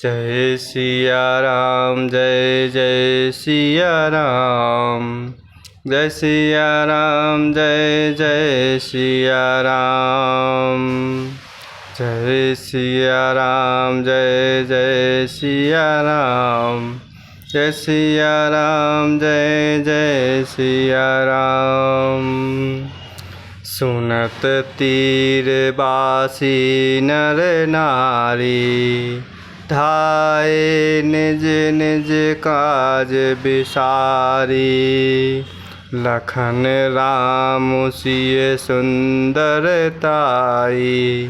जय सिया राम जय जय सिया राम। जय सिया राम जय जय सिया राम। जय सिया राम जय जय सिया राम। जय सिया राम जय जय सिया राम। सुनत तीर बासी नर नारी, धाये निज निज काज बिसारी। लखन राम सिय सुंदर ताई,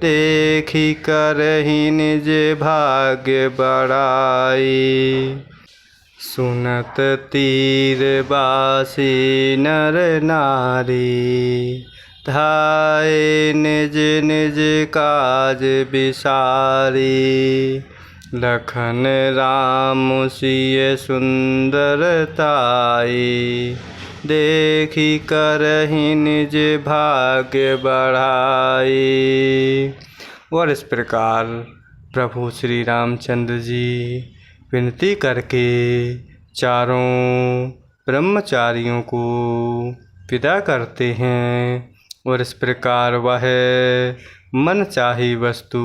देखी करहि निज भाग्य बड़ाई। सुनत तीर बासी नर नारी, धाये निज निज काज बिसारी। लखन राम सिय सुंदर ताई, देखी करहि निज भाग्य बढ़ाई। और इस प्रकार प्रभु श्री रामचंद्र जी विनती करके चारों ब्रह्मचारियों को विदा करते हैं। और इस प्रकार वह मन चाही वस्तु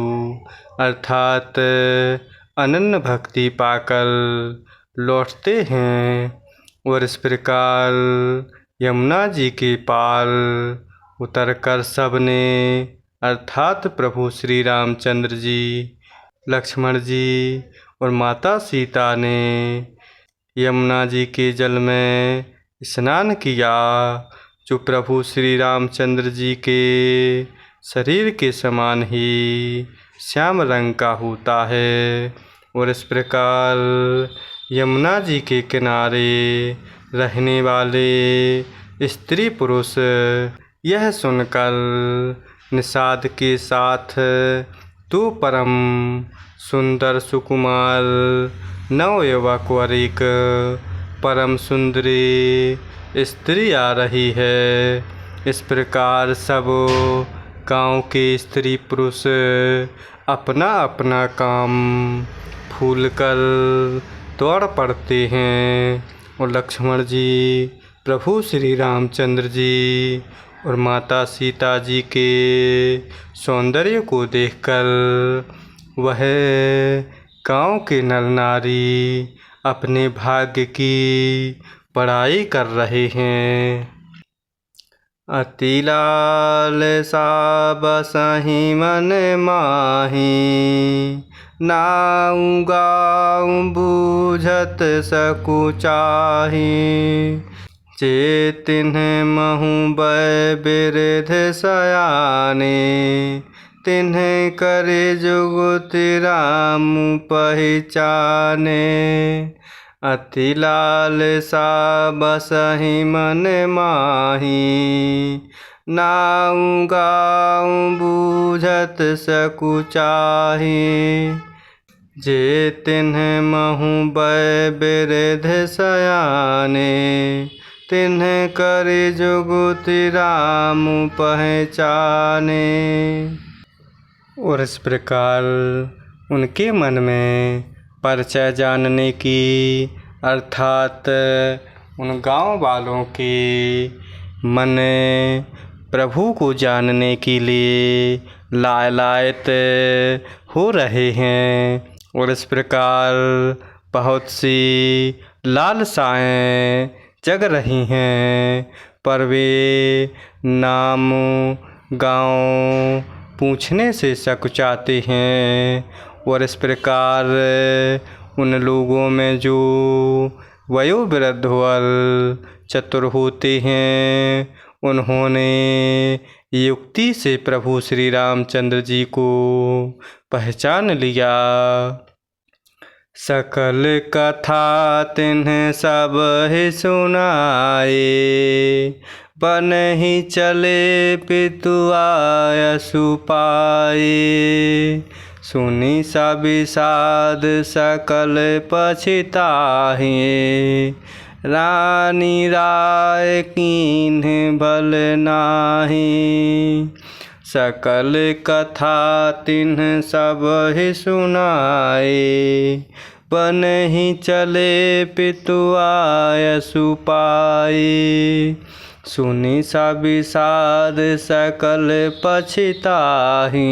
अर्थात अनन्य भक्ति पाकर लौटते हैं। और इस प्रकार यमुना जी के पार उतरकर सबने अर्थात प्रभु श्री रामचंद्र जी, लक्ष्मण जी और माता सीता ने यमुना जी के जल में स्नान किया, जो प्रभु श्री रामचंद्र जी के शरीर के समान ही श्याम रंग का होता है। और इस प्रकार यमुना जी के किनारे रहने वाले स्त्री पुरुष यह सुनकर निषाद के साथ तो परम सुंदर सुकुमार नवयुवक और एक परम सुंदरी स्त्री आ रही है। इस प्रकार सब गांव के स्त्री पुरुष अपना अपना काम भूल कर दौड़ पड़ते हैं। और लक्ष्मण जी प्रभु श्री रामचंद्र जी और माता सीता जी के सौंदर्य को देखकर वह गांव के नर नारी अपने भाग्य की बड़ाई कर रहे हैं। अति लाल सा बसहि मन माही, नाऊ गाऊ बूझत सकुचाही। जे तिन्ह महु बै बिरध सयाने, तिन्ह करे जुगति राम पहचाने। अति लाल सा बसहि मन माही, नाऊ गाऊ बूझत सकुचाही। जे तिन्ह महु बै बिरध सयाने, तिन्ह करे जुगति राम पहचाने। और इस प्रकार उनके मन में परिचय जानने की अर्थात उन गांव वालों के मन प्रभु को जानने के लिए लालायित हो रहे हैं। और इस प्रकार बहुत सी लालसाएं जग रही हैं, पर वे नाम गांव पूछने से सकुचाते हैं। और इस प्रकार उन लोगों में जो वयोवृद्ध और चतुर होते हैं, उन्होंने युक्ति से प्रभु श्री रामचंद्र जी को पहचान लिया। सकल कथा तिन्ह सब ही सुनाए, बनहि चले पितु आयसु पाए। सुनि सबिषाद सकल पछिताहि, रानी राय कीन्ह भल नाही। सकल कथा तिन्ह सब ही सुनाए। बन ही चले पितु आयसु पाए। सुनि सा विषाद सकल पछिताहि।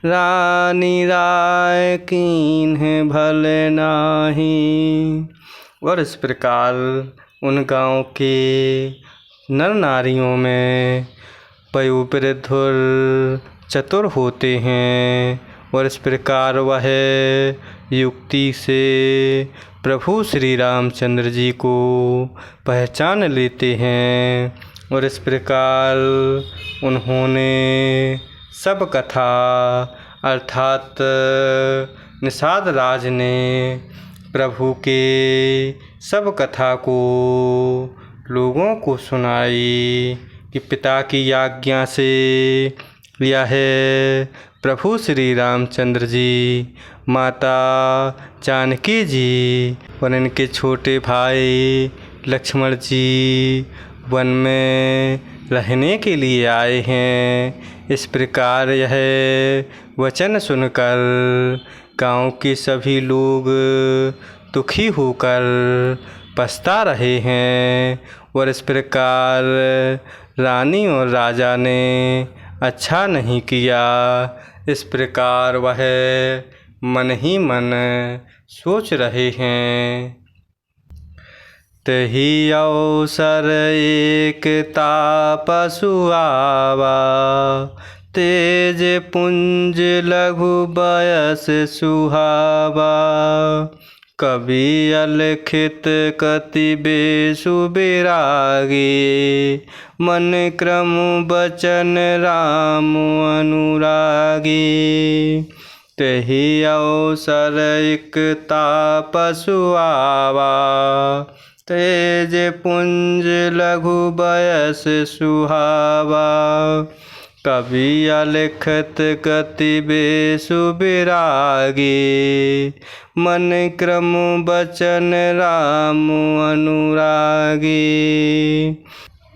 रानी राय कीन्ह भल नाही। और इस प्रकार उन गाँव के नर नारियों में पयोवृद्ध और चतुर होते हैं और इस प्रकार वह युक्ति से प्रभु श्री रामचंद्र जी को पहचान लेते हैं। और इस प्रकार उन्होंने सब कथा अर्थात निषाद राज ने प्रभु के सब कथा को लोगों को सुनाई कि पिता की आज्ञा से यह प्रभु श्री रामचंद्र जी, माता जानकी जी और इनके छोटे भाई लक्ष्मण जी वन में रहने के लिए आए हैं। इस प्रकार यह वचन सुनकर गांव के सभी लोग दुखी होकर पछता रहे हैं। और इस प्रकार रानी और राजा ने अच्छा नहीं किया। इस प्रकार वह मन ही मन सोच रहे हैं। तही अवसर एक तापसु आवा। तेज पुंज लघु बयस सुहावा। कवि अलिखित कति बेसु बिरागी। मन क्रम बचन राम अनुरागी। तही अवसर एक तापसु आवा। तेज पुंज लघु बयस सुहावा। कवि अलिखत कति बेसु बिरागी। मन क्रम बचन राम अनुरागी।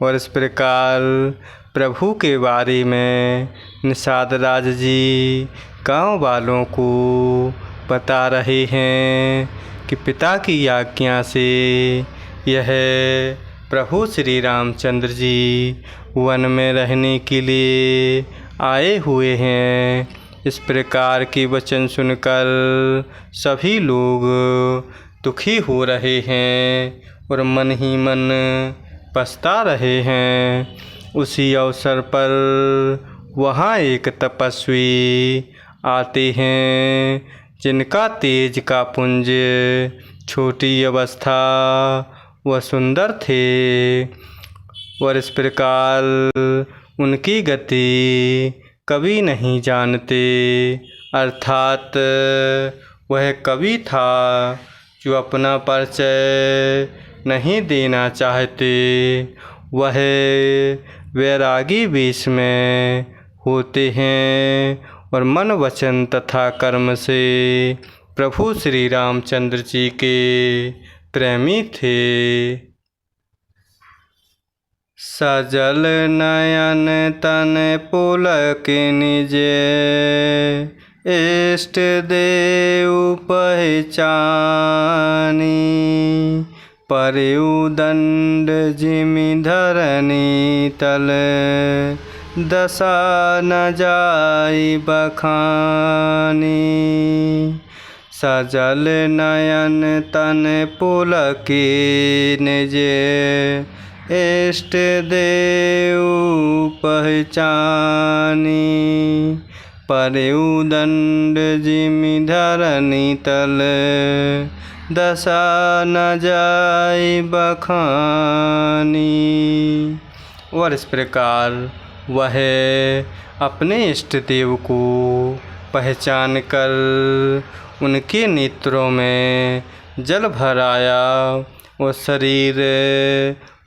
और इस प्रकार प्रभु के बारे में निषाद राज जी गाँव वालों को बता रहे हैं कि पिता की आज्ञा से यह प्रभु श्री रामचंद्र जी वन में रहने के लिए आए हुए हैं। इस प्रकार के वचन सुनकर सभी लोग दुखी हो रहे हैं और मन ही मन पछता रहे हैं। उसी अवसर पर वहाँ एक तपस्वी आते हैं जिनका तेज का पुंज छोटी अवस्था व सुंदर थे। और इस प्रकार उनकी गति कभी नहीं जानते, अर्थात वह कवि था जो अपना परिचय नहीं देना चाहते। वह वैरागी वेश में होते हैं और मन वचन तथा कर्म से प्रभु श्री रामचंद्र जी के प्रेमी थे। सजल नयन तन पुलक निजे। इष्ट देव पहचानी। परिउ दंड जिमि धरनी तल। दशा न जाई बखानी। सजल नयन तन पुलक निजे। इष्ट देव पहचानी। परिउ दंड जिमि धरनी तल। दशा न जाई बखानी। और इस प्रकार वह अपने इष्ट देव को पहचान कर उनके नेत्रों में जल भर आया और शरीर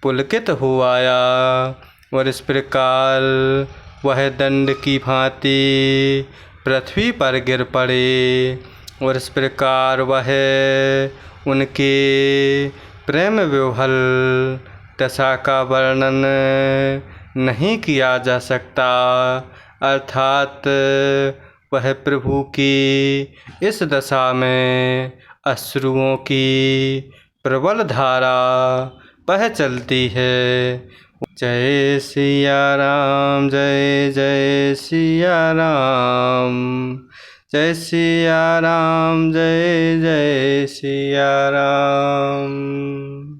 पुलकित हो आया। और इस प्रकार वह दंड की भांति पृथ्वी पर गिर पड़े। और इस प्रकार वह उनके प्रेम विह्वल दशा का वर्णन नहीं किया जा सकता। अर्थात वह प्रभु की इस दशा में अश्रुओं की प्रबल धारा बह चलती है। जय सिया राम, जय जय सिया राम, जय सिया राम, जय जय सिया राम।